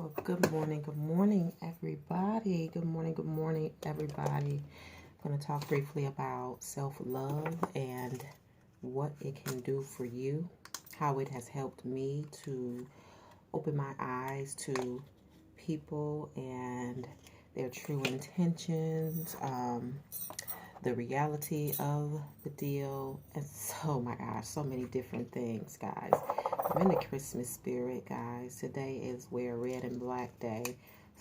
Well, good morning, everybody. Good morning, everybody. I'm going to talk briefly about self-love and what it can do for you, how it has helped me to open my eyes to people and their true intentions, the reality of the deal, and so, my gosh, so many different things, guys. I'm in the Christmas spirit, guys. Today is wear red and black day,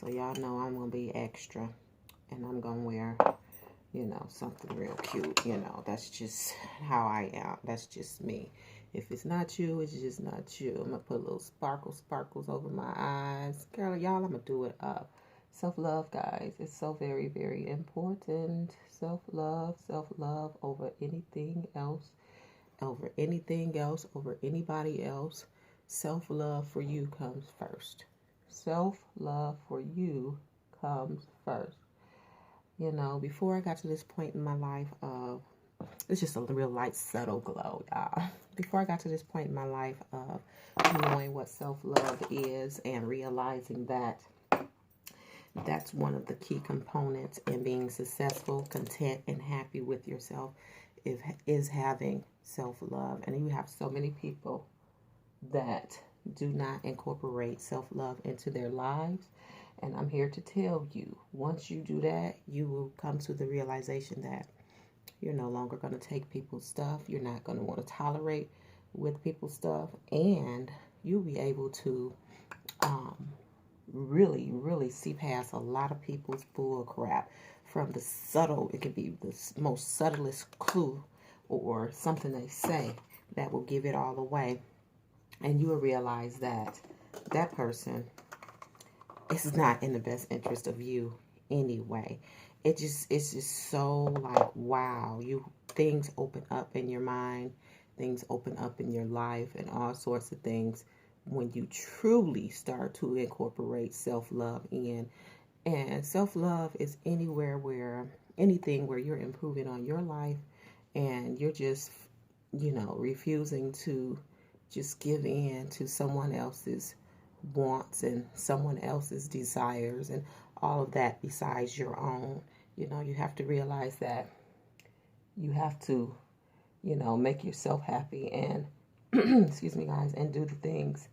so y'all know I'm gonna be extra, and I'm gonna wear, something real cute. That's just how I am. That's just me. If it's not you, it's just not you. I'm gonna put little sparkles over my eyes. Girl, y'all, I'm gonna do it up. Self-love, guys, is so very, very important. Self-love over anything else, over anybody else. Self-love for you comes first. Self-love for you comes first. Before I got to this point in my life of, it's just a real light, subtle glow, y'all. Before I got to this point in my life of knowing what self-love is and realizing that that's one of the key components in being successful, content, and happy with yourself is having self-love. And you have so many people that do not incorporate self-love into their lives. And I'm here to tell you, once you do that, you will come to the realization that you're no longer going to take people's stuff. You're not going to want to tolerate with people's stuff. And you'll be able to really see past a lot of people's bull crap from the subtle. It could be the most subtlest clue or something they say that will give it all away. And you will realize that that person is not in the best interest of you anyway. It's just so like, wow, things open up in your mind, things open up in your life, and all sorts of things when you truly start to incorporate self-love in. And self-love is anything where you're improving on your life and you're just, refusing to just give in to someone else's wants and someone else's desires and all of that besides your own. You have to realize that you have to, make yourself happy and excuse me, guys, and do the things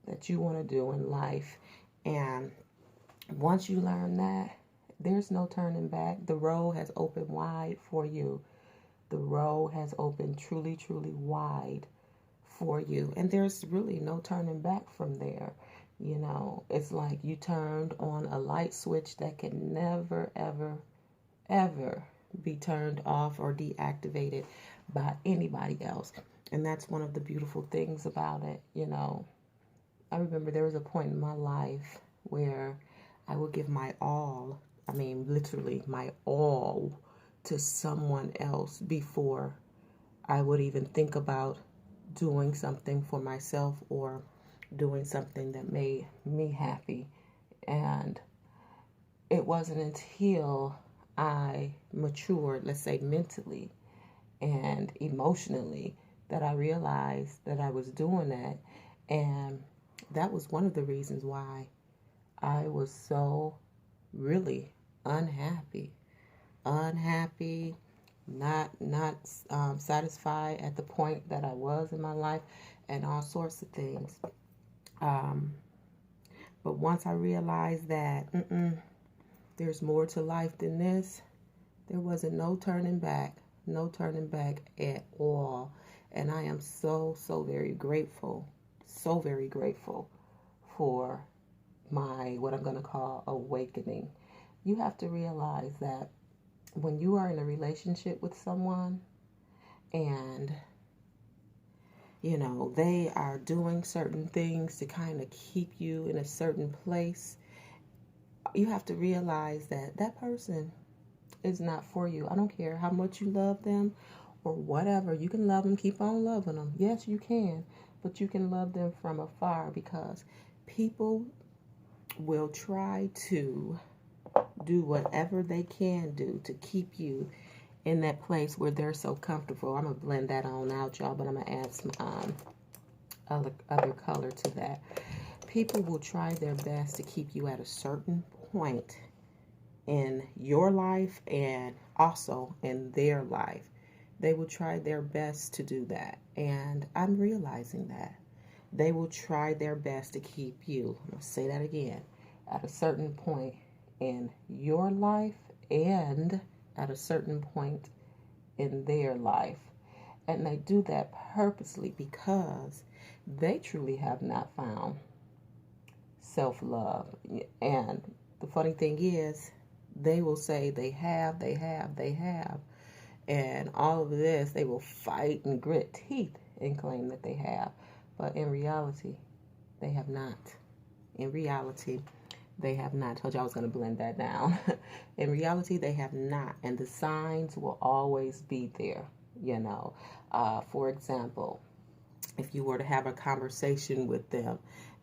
that you want to do in life. And once you learn that, there's no turning back. The road has opened wide for you. The road has opened truly, truly wide for you. And there's really no turning back from there. It's like you turned on a light switch that can never, ever, ever be turned off or deactivated by anybody else. And that's one of the beautiful things about it. I remember there was a point in my life where I would give my all, literally my all, to someone else before I would even think about doing something for myself or doing something that made me happy. And it wasn't until I matured, let's say mentally and emotionally, that I realized that I was doing that. And that was one of the reasons why I was so really unhappy, not satisfied at the point that I was in my life, and all sorts of things. But once I realized that there's more to life than this, there wasn't no turning back at all. And I am so very grateful, for my, what I'm going to call, awakening. You have to realize that when you are in a relationship with someone and they are doing certain things to kind of keep you in a certain place, you have to realize that that person is not for you. I don't care how much you love them or whatever. You can love them, keep on loving them. Yes, you can, but you can love them from afar, because people will try to do whatever they can do to keep you in that place where they're so comfortable. I'm going to blend that on out, y'all, but I'm going to add some other color to that. people will try their best to keep you at a certain point in your life and also in their life. They will try their best to do that. And I'm realizing that. They will try their best to keep you, I'm going to say that again, at a certain point in your life and at a certain point in their life. And they do that purposely because they truly have not found self-love. And the funny thing is, they will say they have. And all of this, they will fight and grit teeth and claim that they have. But in reality, they have not. In reality, they have not. I told you I was going to blend that down. In reality, they have not. And the signs will always be there, you know. For example, if you were to have a conversation with them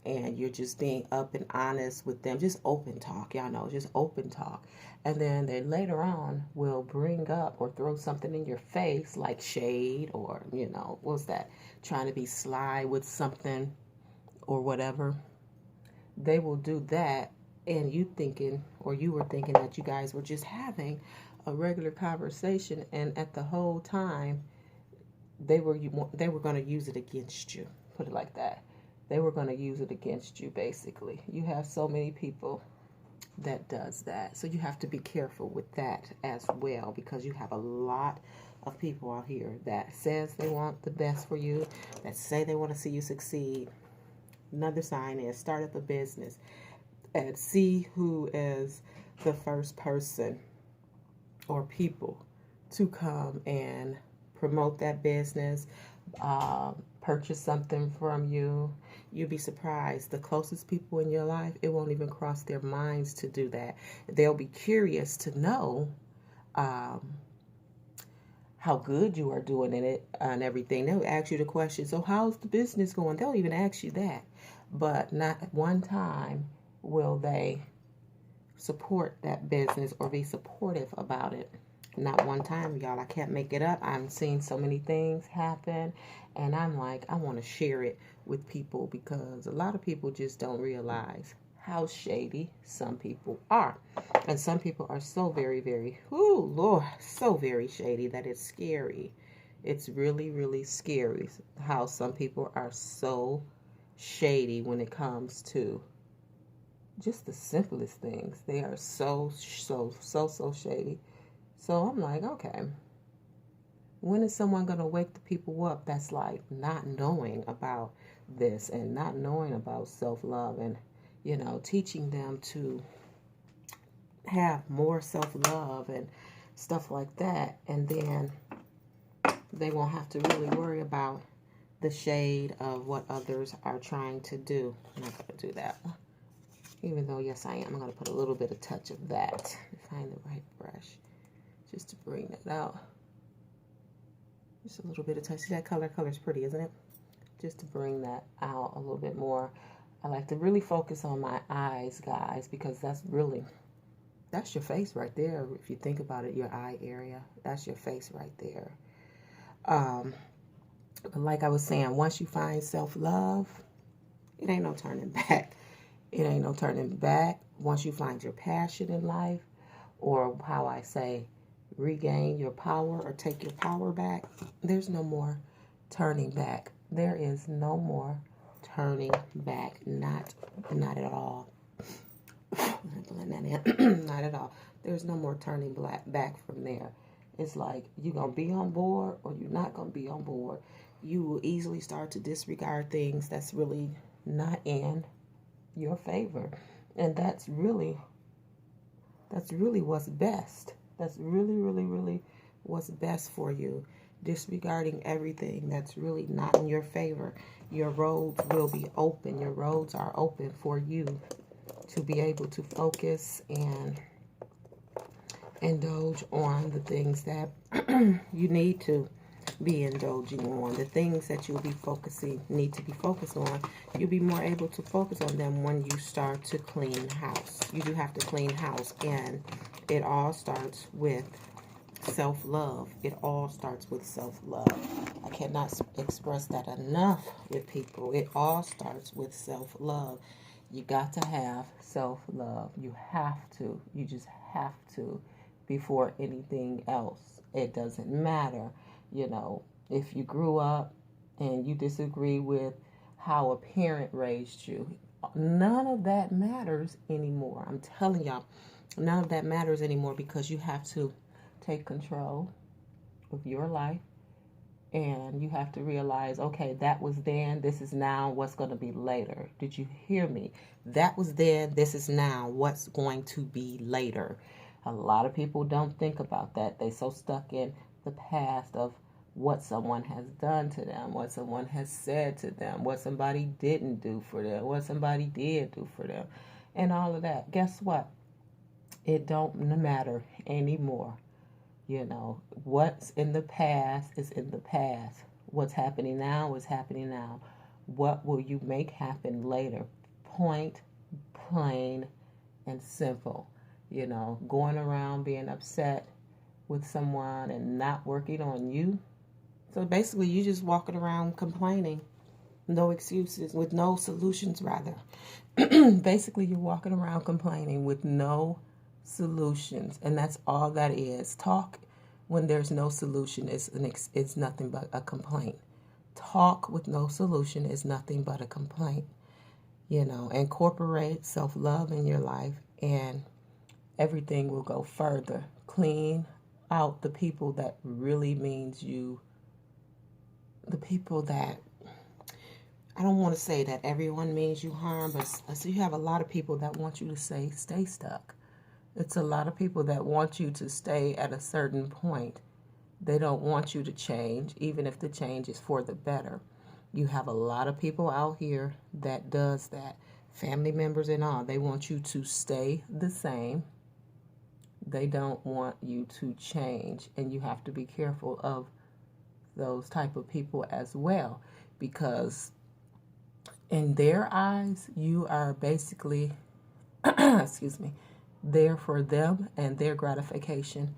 and you're just being up and honest with them, just open talk, y'all know, just open talk. And then they later on will bring up or throw something in your face like shade or, you know, what's that? Trying to be sly with something or whatever. They will do that, and you thinking, or you were thinking that you guys were just having a regular conversation, and at the whole time, they were going to use it against you. Put it like that. They were going to use it against you, basically. You have so many people that does that. So you have to be careful with that as well, because you have a lot of people out here that says they want the best for you, that say they want to see you succeed. Another sign is start up a business and see who is the first person or people to come and promote that business, purchase something from you. You'll be surprised. The closest people in your life, it won't even cross their minds to do that. They'll be curious to know how good you are doing in it and everything. They'll ask you the question, so how's the business going? They'll even ask you that. But not one time will they support that business or be supportive about it. Not one time, y'all. I can't make it up. I'm seeing so many things happen, and I'm like, I want to share it with people because a lot of people just don't realize how shady some people are. And some people are so very, very, oh Lord, so very shady that it's scary. It's really, really scary how some people are so shady when it comes to just the simplest things. They are so shady. So I'm like, okay, when is someone going to wake the people up that's like not knowing about this and not knowing about self-love and, you know, teaching them to have more self-love and stuff like that. And then they won't have to really worry about the shade of what others are trying to do. I'm not going to do that one. Even though, yes, I am. I'm going to put a little bit of touch of that. Find the right brush just to bring that out. Just a little bit of touch. See that color? Color's pretty, isn't it? Just to bring that out a little bit more. I like to really focus on my eyes, guys, because that's your face right there. If you think about it, your eye area, that's your face right there. But like I was saying, once you find self-love, it ain't no turning back. It ain't no turning back. Once you find your passion in life, or how I say, regain your power or take your power back, there's no more turning back. There is no more turning back. Not at all. Blend that in. Not at all. There's no more turning back from there. It's like you're going to be on board or you're not going to be on board. You will easily start to disregard things that's really not in your favor. And that's really what's best. That's really what's best for you. Disregarding everything that's really not in your favor. Your roads will be open. Your roads are open for you to be able to focus and indulge on the things that you need to be indulging on. The things that you'll be need to be focused on. You'll be more able to focus on them when you start to clean house. You do have to clean house, and it all starts with self-love. It all starts with self-love. I cannot express that enough with people. It all starts with self-love. You got to have self-love. You have to. You just have to before anything else. It doesn't matter, you know, if you grew up and you disagree with how a parent raised you. None of that matters anymore. I'm telling y'all, none of that matters anymore because you have to take control of your life and you have to realize, okay, that was then, this is now, what's going to be later. Did you hear me? That was then, this is now, what's going to be later. A lot of people don't think about that. They so stuck in the past of what someone has done to them, what someone has said to them, what somebody didn't do for them, what somebody did do for them, and all of that. Guess what? It don't matter anymore. You know, what's in the past is in the past. What's happening now is happening now. What will you make happen later? Point, plain, and simple. You know, going around being upset with someone and not working on you. So basically, you just walking around complaining. No excuses, with no solutions, rather. Basically, you're walking around complaining with no solutions, and that's all that is. Talk when there's no solution is nothing but a complaint. Talk with no solution is nothing but a complaint. You know, incorporate self-love in your life, and everything will go further. Clean out the people that really means you. The people that, I don't want to say that everyone means you harm, but so you have a lot of people that want you to stay stuck. It's a lot of people that want you to stay at a certain point. They don't want you to change, even if the change is for the better. You have a lot of people out here that does that. Family members and all. They want you to stay the same. They don't want you to change. And you have to be careful of those type of people as well, because in their eyes, you are basically, excuse me, there for them and their gratification,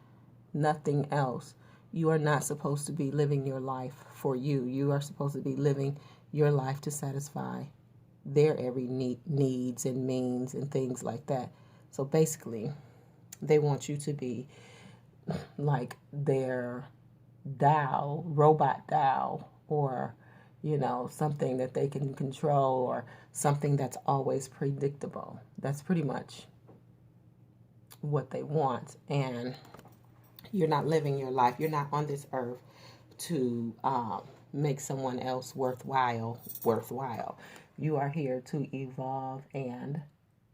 nothing else. You are not supposed to be living your life for you. You are supposed to be living your life to satisfy their every needs and means and things like that. So basically, they want you to be like their robot doll, or, you know, something that they can control, or something that's always predictable. That's pretty much what they want. And you're not living your life. You're not on this earth to make someone else worthwhile. You are here to evolve and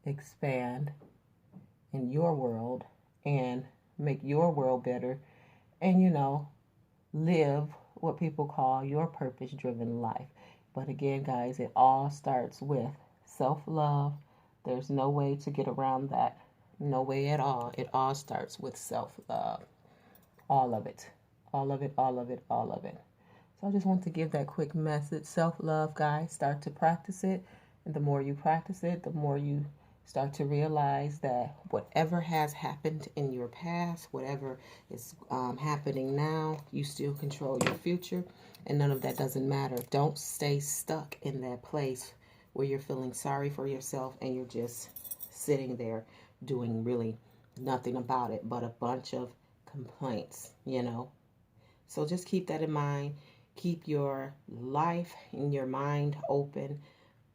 expand in your world and make your world better, and, you know, live what people call your purpose-driven life. But again, guys, it all starts with self-love. There's no way to get around that. No way at all. It all starts with self-love. All of it. All of it, all of it, all of it. So I just want to give that quick message. Self-love, guys. Start to practice it. And the more you practice it, the more you start to realize that whatever has happened in your past, whatever is happening now, you still control your future, and none of that doesn't matter. Don't stay stuck in that place where you're feeling sorry for yourself and you're just sitting there doing really nothing about it but a bunch of complaints, you know. So just keep that in mind. Keep your life and your mind open.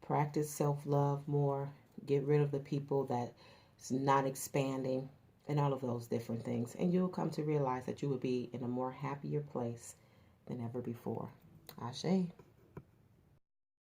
Practice self-love more. Get rid of the people that's not expanding and all of those different things. And you'll come to realize that you will be in a more happier place than ever before. Ashe.